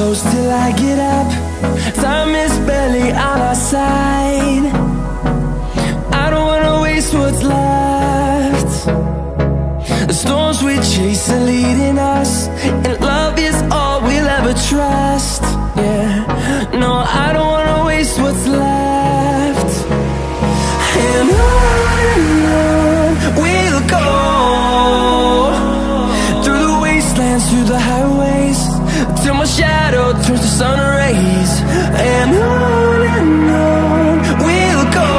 close till I get up. Time is barely on our side. I don't wanna waste what's left. The storms we chase are leading us, and love is all we'll ever trust. Yeah, no, I don't wanna waste what's left. And on we'll go, through the wastelands, through the highways, till my shadow turns to sun rays. And on we'll go,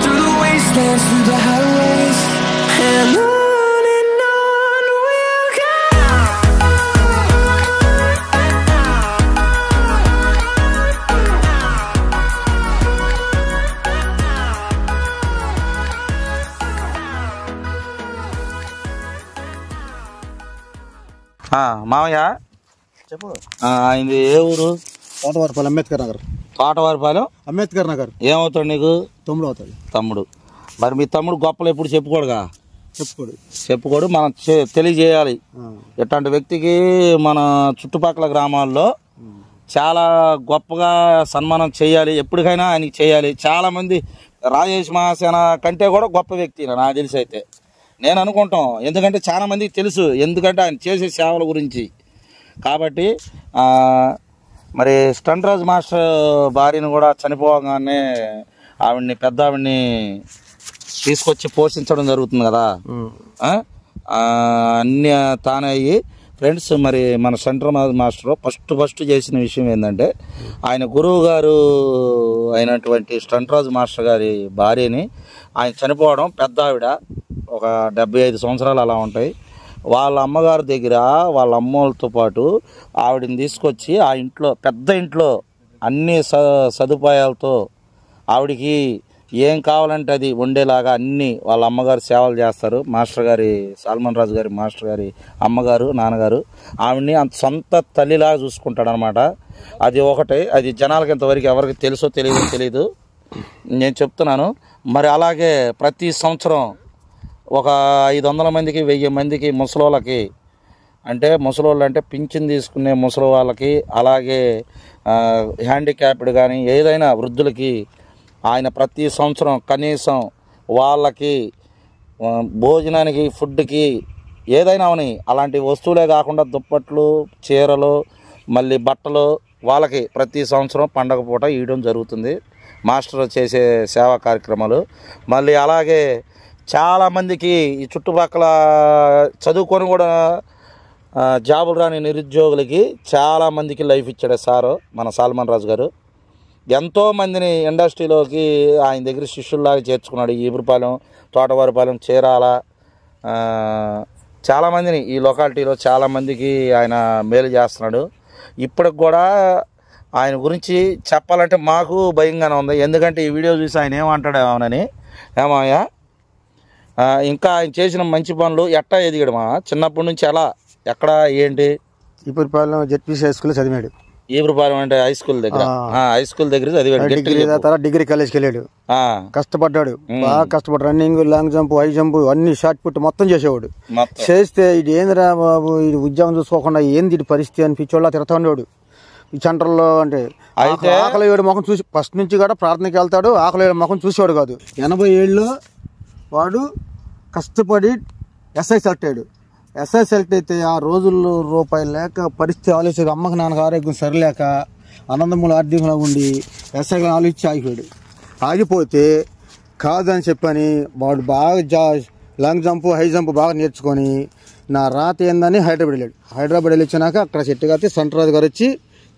through the wastelands, through the highways, and on we'll go. మామయ్య చెప్పు. ఇది ఏ ఊరు? తోటవారిపాలెం అంబేద్కర్ నగర్. తోటవారిపాలెం అంబేద్కర్ నగర్. ఏమవుతాడు నీకు? తమ్ముడు అవుతాడు. తమ్ముడు. మరి మీ తమ్ముడు గొప్పలు ఎప్పుడు చెప్పుకోడుగా? చెప్పుకోడు. మనం తెలియజేయాలి. ఇట్లాంటి వ్యక్తికి మన చుట్టుపక్కల గ్రామాల్లో చాలా గొప్పగా సన్మానం చేయాలి. ఎప్పటికైనా ఆయనకి చేయాలి. చాలామంది రాజేష్ మహాసేన కంటే కూడా గొప్ప వ్యక్తి నాకు తెలిసి అయితే నేను అనుకుంటాం. ఎందుకంటే చాలా మందికి తెలుసు, ఎందుకంటే ఆయన చేసే సేవల గురించి. కాబట్టి మరి స్టంట్ రాజ్ మాస్టర్ భార్యను కూడా చనిపోగానే పెద్ద ఆవిడ్ని తీసుకొచ్చి పోషించడం జరుగుతుంది కదా. అన్నీ తానే అయ్యి ఫ్రెండ్స్. మరి మన స్టంట్ రాజ్ మాస్టర్ ఫస్ట్ చేసిన విషయం ఏంటంటే ఆయన గురువు గారు అయినటువంటి స్టంట్ రాజ్ మాస్టర్ గారి భార్యని ఆయన చనిపోవడం, పెద్ద ఆవిడ ఒక 75 సంవత్సరాలు అలా ఉంటాయి. వాళ్ళ అమ్మగారి దగ్గర వాళ్ళ అమ్మోళ్ళతో పాటు ఆవిడని తీసుకొచ్చి ఆ ఇంట్లో, పెద్ద ఇంట్లో అన్ని సదుపాయాలతో ఆవిడికి ఏం కావాలంటే అది వండేలాగా అన్నీ వాళ్ళ అమ్మగారు సేవలు చేస్తారు. మాస్టర్ గారి, సల్మాన్ రాజు గారి మాస్టర్ గారి అమ్మగారు, నాన్నగారు ఆవిడ్ని అంత సొంత తల్లిలాగా చూసుకుంటాడు అనమాట. అది ఒకటే. అది జనాలకి ఇంతవరకు ఎవరికి తెలుసో తెలియదు నేను చెప్తున్నాను. మరి అలాగే ప్రతి సంవత్సరం ఒక 500 మందికి 1000 మందికి ముసలోళ్ళకి, అంటే ముసలోళ్ళు అంటే పింఛన్ తీసుకునే ముసలి వాళ్ళకి, అలాగే హ్యాండిక్యాప్డ్ కానీ ఏదైనా వృద్ధులకి ఆయన ప్రతి సంవత్సరం కనీసం వాళ్ళకి భోజనానికి, ఫుడ్కి ఏదైనా అవని అలాంటి వస్తువులే కాకుండా దుప్పట్లు, చీరలు, మళ్ళీ బట్టలు వాళ్ళకి ప్రతి సంవత్సరం పండగ పూట ఇవ్వడం జరుగుతుంది మాస్టర్ చేసే సేవా కార్యక్రమాలు. మళ్ళీ అలాగే చాలామందికి ఈ చుట్టుపక్కల చదువుకొని కూడా జాబులు రాని నిరుద్యోగులకి చాలామందికి లైఫ్ ఇచ్చాడు సారు మన సల్మాన్ రాజు గారు. ఎంతోమందిని ఇండస్ట్రీలోకి ఆయన దగ్గర శిష్యుల్లాగా చేర్చుకున్నాడు. ఈపురపాలెం, తోటవారిపాలెం, చీరాల చాలామందిని ఈ లొకాలిటీలో చాలామందికి ఆయన మేలు చేస్తున్నాడు. ఇప్పటికి కూడా ఆయన గురించి చెప్పాలంటే మాకు భయంగానే ఉంది. ఎందుకంటే ఈ వీడియో చూసి ఆయన ఏమంటాడు ఏమోనని. ఏమయ్యా ఇంకా ఆయన చేసిన మంచి పనులు ఎట్టా ఎదిగాడు మా చిన్నప్పటి నుంచి ఎలా, ఎక్కడ, ఏంటి? ఈపురపాలెం జెడ్పీసీ హై స్కూల్లో చదివాడు. ఈపురపాలెం అంటే హై స్కూల్ దగ్గర చదివాడు. డిగ్రీ కాలేజ్కి వెళ్ళాడు. కష్టపడ్డాడు, బాగా కష్టపడ్డాడు. Running, long jump, high jump అన్ని షార్ట్ పుట్ మొత్తం చేసేవాడు. చేస్తే ఇది ఏందిరా బాబు, ఇది ఉద్యోగం చూసుకోకుండా ఏంది ఇది పరిస్థితి అని పిచ్చోళ్ళ తిరుగుతూ ఉండేవాడు ఈ సెంటర్లో. అంటే అయితే ఆకలి ఏడు ముఖం చూసి ఫస్ట్ నుంచి కూడా ప్రార్థనకి వెళ్తాడు. ఆకలి ఏడు ముఖం చూసేవాడు కాదు. 80 ఏళ్ళలో వాడు కష్టపడి ఎస్ఐ సెలెక్ట్ అయ్యాడు. ఎస్ఐ సెలెక్ట్ అయితే ఆ రోజుల్లో రూపాయలు లేక పరిస్థితి ఆలోచించి అమ్మకి నాన్నకు ఆరోగ్యం సరిలేక అనందములు ఆర్థికంగా ఉండి ఎస్ఐగా ఆలోచించి ఆగిపోయాడు. ఆగిపోతే కాదని చెప్పని వాడు బాగా లాంగ్ జంప్, హై జంప్ బాగా నేర్చుకొని నా రాత ఏందని హైదరాబాద్ వెళ్ళొచ్చినాక అక్కడ సెట్ కాతే స్టంట్ రాజు గారు వచ్చి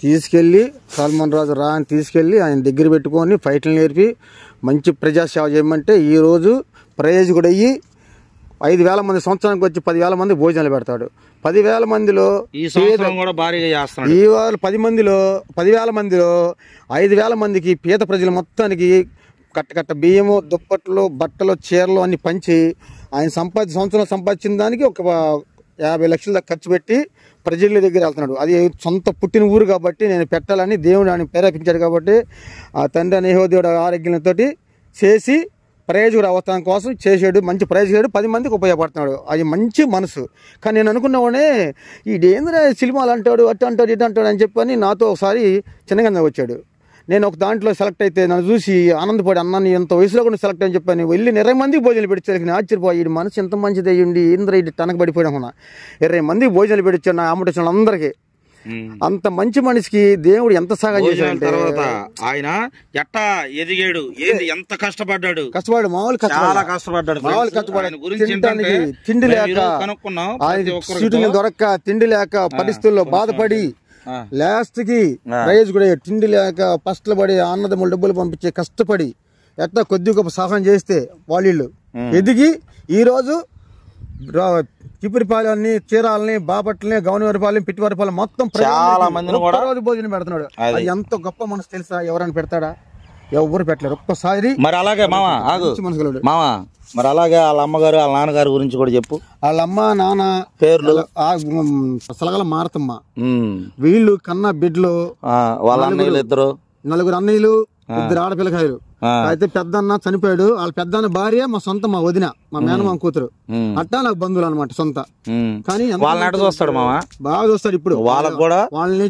తీసుకెళ్ళి సల్మాన్ రాజు అని తీసుకెళ్ళి ఆయన దగ్గర పెట్టుకొని ఫైట్లు నేర్పి మంచి ప్రజాసేవ చేయమంటే ఈరోజు ప్రైజ్ కూడా అయ్యి 5,000 మంది సంవత్సరానికి వచ్చి 10,000 మంది భోజనాలు పెడతాడు. 10,000 మందిలో ఈ 10,000 మందిలో 10,000 మందిలో 5,000 మందికి పేద ప్రజలు మొత్తానికి కట్ట బియ్యము, దుప్పట్లు, బట్టలు, చీరలు అన్ని పంచి ఆయన సంవత్సరం సంపాదించిన దానికి ఒక 50 లక్షల దాకా ఖర్చు పెట్టి ప్రజల దగ్గర వెళ్తున్నాడు. అది సొంత పుట్టిన ఊరు కాబట్టి నేను పెట్టాలని దేవుడు ఆయన ప్రేరేపించాడు. కాబట్టి ఆ తండ్రి అనేహో దేవుడు ఆరోగ్యంతో చేసి ప్రయోజకుడు అవతారం కోసం చేసాడు, మంచి ప్రయోజకుడు, 10 మందికి ఉపయోగపడుతున్నాడు. అది మంచి మనసు. కానీ నేను అనుకున్నవాడే ఈ డేంద్ర సినిమాలు అంటాడు, అటు అంటాడు, ఇటు అంటాడు అని చెప్పని నాతో ఒకసారి చిన్నగా వచ్చాడు. నేను ఒక దాంట్లో సెలెక్ట్ అయితే నన్ను చూసి ఆనందపడి, అన్నాను ఎంత వయసులో కూడా సెలెక్ట్ అని చెప్పని వెళ్ళి 20 మందికి భోజనాలు పెట్టించాను. ఆశ్చర్యపోయి ఈ మనసు ఎంత మంచిది అయ్యండి, ఇంద్ర ఇది తనకు పడిపోయాను. 20 మందికి భోజనాలు పెట్టించాను నా అమ్మటేసిన అందరికీ. అంత మంచి మనిషికి దేవుడు ఎంత సహాయం చేశాడు. తర్వాత ఆయన ఎట్టా ఎదిగాడు, ఎంత కష్టపడ్డాడు మామూలు కష్టపడ్డాడు. తిండి లేక, సీటులు దొరక్క, తిండి లేక పరిస్థితుల్లో బాధపడి లాస్ట్ కి ప్రైజ్ కూడా తిండి లేక ఫస్ట్ పడి అన్నదమ్ములు డబ్బులు పంపించే కష్టపడి ఎట్లా కొద్ది గొప్ప సహాయం చేస్తే వాళ్ళు ఎదిగి ఈ రోజు చిపురిపాలెన్ని, చీరాలని, బాపట్లని, గౌనవరిపాలెం, పిట్టివారిపాలెం మొత్తం చాలా మందిని కూడా భోజనం పెడుతున్నాడు. అది ఎంత గొప్ప మనసు తెలుసా? ఎవరైనా పెడతాడా? ఎవరు పెట్టలేరు. ఒక్కసారి మరి అలాగే మామ మరి అలాగే వాళ్ళ అమ్మగారు వాళ్ళ నాన్నగారు గురించి కూడా చెప్పు. వాళ్ళ అమ్మ నాన్న పేర్లు సలగల మారతమ్మ. వీళ్ళు కన్నా బిడ్డలు వాళ్ళ అన్నయ్యలు 4 అన్నయ్యలు, 2 ఆడపిల్లకాయలు. అయితే పెద్దన్న చనిపోయాడు. వాళ్ళ పెద్దన్న భార్య మా సొంత, మా వదిన, మా మేనమామ కూతురు. అట్టా నాకు బంధువులు అనమాట సొంత. కానీ వాళ్ళని చూస్తాడు మామ, బాగా చూస్తాడు. ఇప్పుడు వాళ్ళకి కూడా వాళ్ళని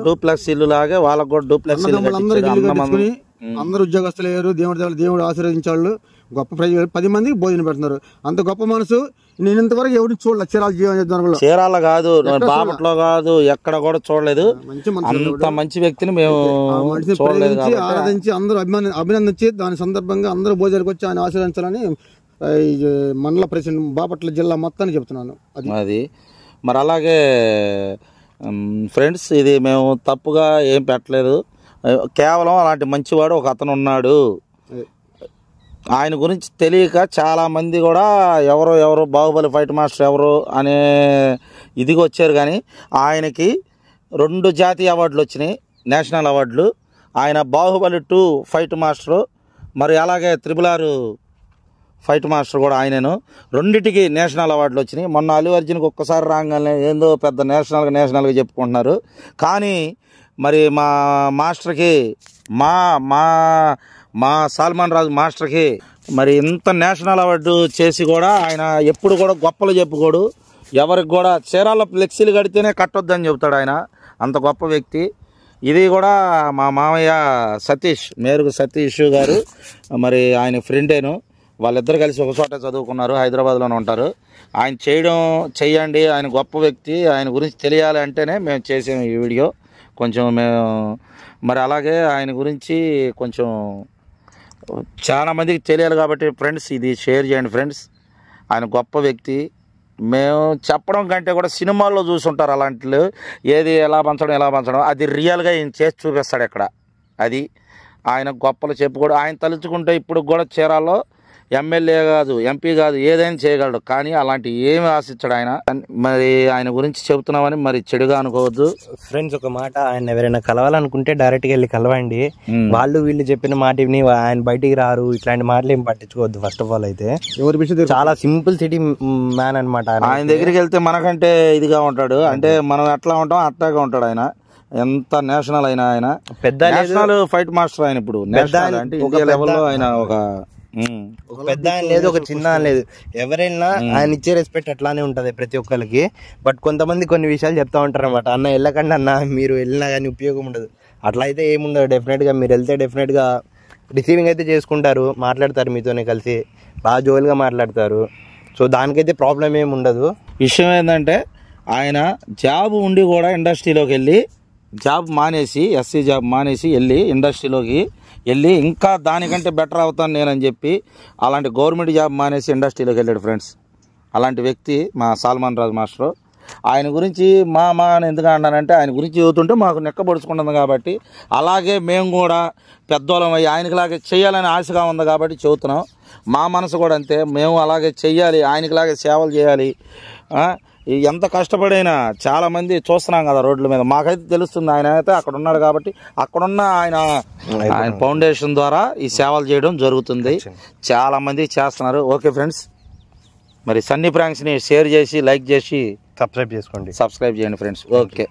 డూప్లెక్స్ ఇల్లు లాగే వాళ్ళకి కూడా డూప్లెక్స్ అందరూ అందరూ ఉద్యోగస్తులు అయ్యారు. దేవుడు ఆశీర్వదించాళ్ళు. గొప్ప ప్రజలు 10 మందికి భోజనం పెడుతున్నారు. అంత గొప్ప మనసు నేను ఇంతవరకు ఎవరిని చూడలేదు. చీరాల కాదు, బాపట్లో కాదు, ఎక్కడ కూడా చూడలేదు. అంత మంచి వ్యక్తిని మేము ఆరాధించి అందరూ అభినందించి దాని సందర్భంగా అందరూ భోజనాలకు వచ్చి ఆయన ఆశీర్వదించాలని మండల ప్రెసిడెంట్ బాపట్ల జిల్లా మొత్తాన్ని చెప్తున్నాను. అది మరి అలాగే ఫ్రెండ్స్, ఇది మేము తప్పుగా ఏం పెట్టలేదు. కేవలం అలాంటి మంచివాడు ఒక అతను ఉన్నాడు. ఆయన గురించి తెలియక చాలామంది కూడా ఎవరో బాహుబలి ఫైట్ మాస్టర్ ఎవరు అనే ఇదికి వచ్చారు. కానీ ఆయనకి 2 జాతీయ అవార్డులు వచ్చినాయి, నేషనల్ అవార్డులు. ఆయన బాహుబలి 2 ఫైట్ మాస్టరు, మరి అలాగే 666 ఫైట్ మాస్టర్ కూడా ఆయనను. 2టికి నేషనల్ అవార్డులు వచ్చినాయి. మొన్న అల్లు అర్జున్కి ఒక్కసారి రాగానే ఏందో పెద్ద నేషనల్గా చెప్పుకుంటున్నారు. కానీ మరి మా మాస్టర్కి మా సల్మాన్ రాజు మాస్టర్కి మరి ఇంత నేషనల్ అవార్డు చేసి కూడా ఆయన ఎప్పుడు కూడా గొప్పలు చెప్పుకోడు. ఎవరికి కూడా చీరాల్లో ఫ్లెక్సీలు కడితేనే కట్టొద్దని చెబుతాడు ఆయన. అంత గొప్ప వ్యక్తి. ఇది కూడా మా మామయ్య మేరుగు సతీష్ గారు, మరి ఆయన ఫ్రెండేను. వాళ్ళిద్దరు కలిసి ఒక చోట చదువుకున్నారు, హైదరాబాద్లోనే ఉంటారు. ఆయన చెయ్యండి, ఆయన గొప్ప వ్యక్తి, ఆయన గురించి తెలియాలి అంటేనే మేము చేసాము ఈ వీడియో. కొంచెం మేము మరి అలాగే ఆయన గురించి కొంచెం చాలా మందికి తెలియాలి కాబట్టి ఫ్రెండ్స్ ఇది షేర్ చేయండి ఫ్రెండ్స్. ఆయన గొప్ప వ్యక్తి. మేము చెప్పడం కంటే కూడా సినిమాల్లో చూసుంటారు అలాంటివి, ఏది ఎలా పంచడం అది రియల్గా ఈయన చేసి చూపిస్తాడు ఇక్కడ. అది ఆయన గొప్పలు చెప్పుకోడు. ఆయన తలుచుకుంటే ఇప్పుడు కూడా చీరాల్లో ఎమ్మెల్యే కాదు, ఎంపీ కాదు, ఏదైనా చేయగలడు. కానీ అలాంటి ఏమి ఆశించాడు ఆయన. మరి ఆయన గురించి చెబుతున్నామని మరి చెడుగా అనుకోవద్దు ఫ్రెండ్స్. ఒక మాట, ఆయన ఎవరైనా కలవాలనుకుంటే డైరెక్ట్గా వెళ్ళి కలవండి. వాళ్ళు వీళ్ళు చెప్పిన మాట విని ఆయన బయటికి రారు, ఇట్లాంటి మాటలు ఏం పట్టించుకోవద్దు. ఫస్ట్ ఆఫ్ ఆల్ అయితే చాలా సింపుల్ సిటీ మ్యాన్ అనమాట. ఆయన దగ్గరికి వెళ్తే మనకంటే ఇదిగా ఉంటాడు. అంటే మనం ఎట్లా ఉంటాం అట్లాగా ఉంటాడు ఆయన. ఎంత నేషనల్ అయినా ఆయన పెద్ద నేషనల్ ఫైట్ మాస్టర్. ఆయన ఇప్పుడు నేషనల్ అంటే ఇండియా లెవెల్లో ఆయన ఒక పెద్ద ఆయన లేదు, ఒక చిన్న లేదు. ఎవరైనా ఆయన ఇచ్చే రెస్పెక్ట్ అట్లానే ఉంటది ప్రతి ఒక్కరికి. బట్ కొంతమంది కొన్ని విషయాలు చెప్తా ఉంటారు అనమాట. అన్న వెళ్ళకండి అన్న, మీరు వెళ్ళినా కానీ ఉపయోగం ఉండదు. అట్లా అయితే ఏముండదు. డెఫినెట్గా మీరు వెళ్తే డెఫినెట్గా రిసీవింగ్ అయితే చేసుకుంటారు, మాట్లాడతారు, మీతోనే కలిసి బాగా జోలుగా మాట్లాడతారు. సో దానికైతే ప్రాబ్లం ఏమి ఉండదు. విషయం ఏంటంటే ఆయన జాబ్ ఉండి కూడా ఇండస్ట్రీలోకి వెళ్ళి జాబ్ మానేసి, ఎస్సీ జాబ్ మానేసి ఇండస్ట్రీలోకి వెళ్ళి ఇంకా దానికంటే బెటర్ అవుతాను నేనని చెప్పి అలాంటి గవర్నమెంట్ జాబ్ మానేసి ఇండస్ట్రీలోకి వెళ్ళాడు ఫ్రెండ్స్. అలాంటి వ్యక్తి మా సల్మాన్ రాజు మాస్టరు. ఆయన గురించి మా అని ఎందుకు అన్నానంటే ఆయన గురించి చదువుతుంటే మాకు నెక్కబడుచుకుంటుంది కాబట్టి, అలాగే మేము కూడా పెద్దోళ్ళం అయ్యి ఆయనకిలాగే చేయాలని ఆశగా ఉంది కాబట్టి చెబుతున్నాం. మా మనసు కూడా అంతే, మేము అలాగే చెయ్యాలి, ఆయనకిలాగే సేవలు చేయాలి. ఎంత కష్టపడైనా చాలామంది చూస్తున్నాం కదా రోడ్ల మీద, మాకైతే తెలుస్తుంది. ఆయన అయితే అక్కడ ఉన్నాడు కాబట్టి అక్కడున్న ఆయన ఫౌండేషన్ ద్వారా ఈ సేవలు చేయడం జరుగుతుంది. చాలామంది చేస్తున్నారు. ఓకే ఫ్రెండ్స్, మరి సన్నీ ప్రాంక్స్ని షేర్ చేసి, లైక్ చేసి, సబ్స్క్రైబ్ చేసుకోండి. సబ్స్క్రైబ్ చేయండి ఫ్రెండ్స్. ఓకే.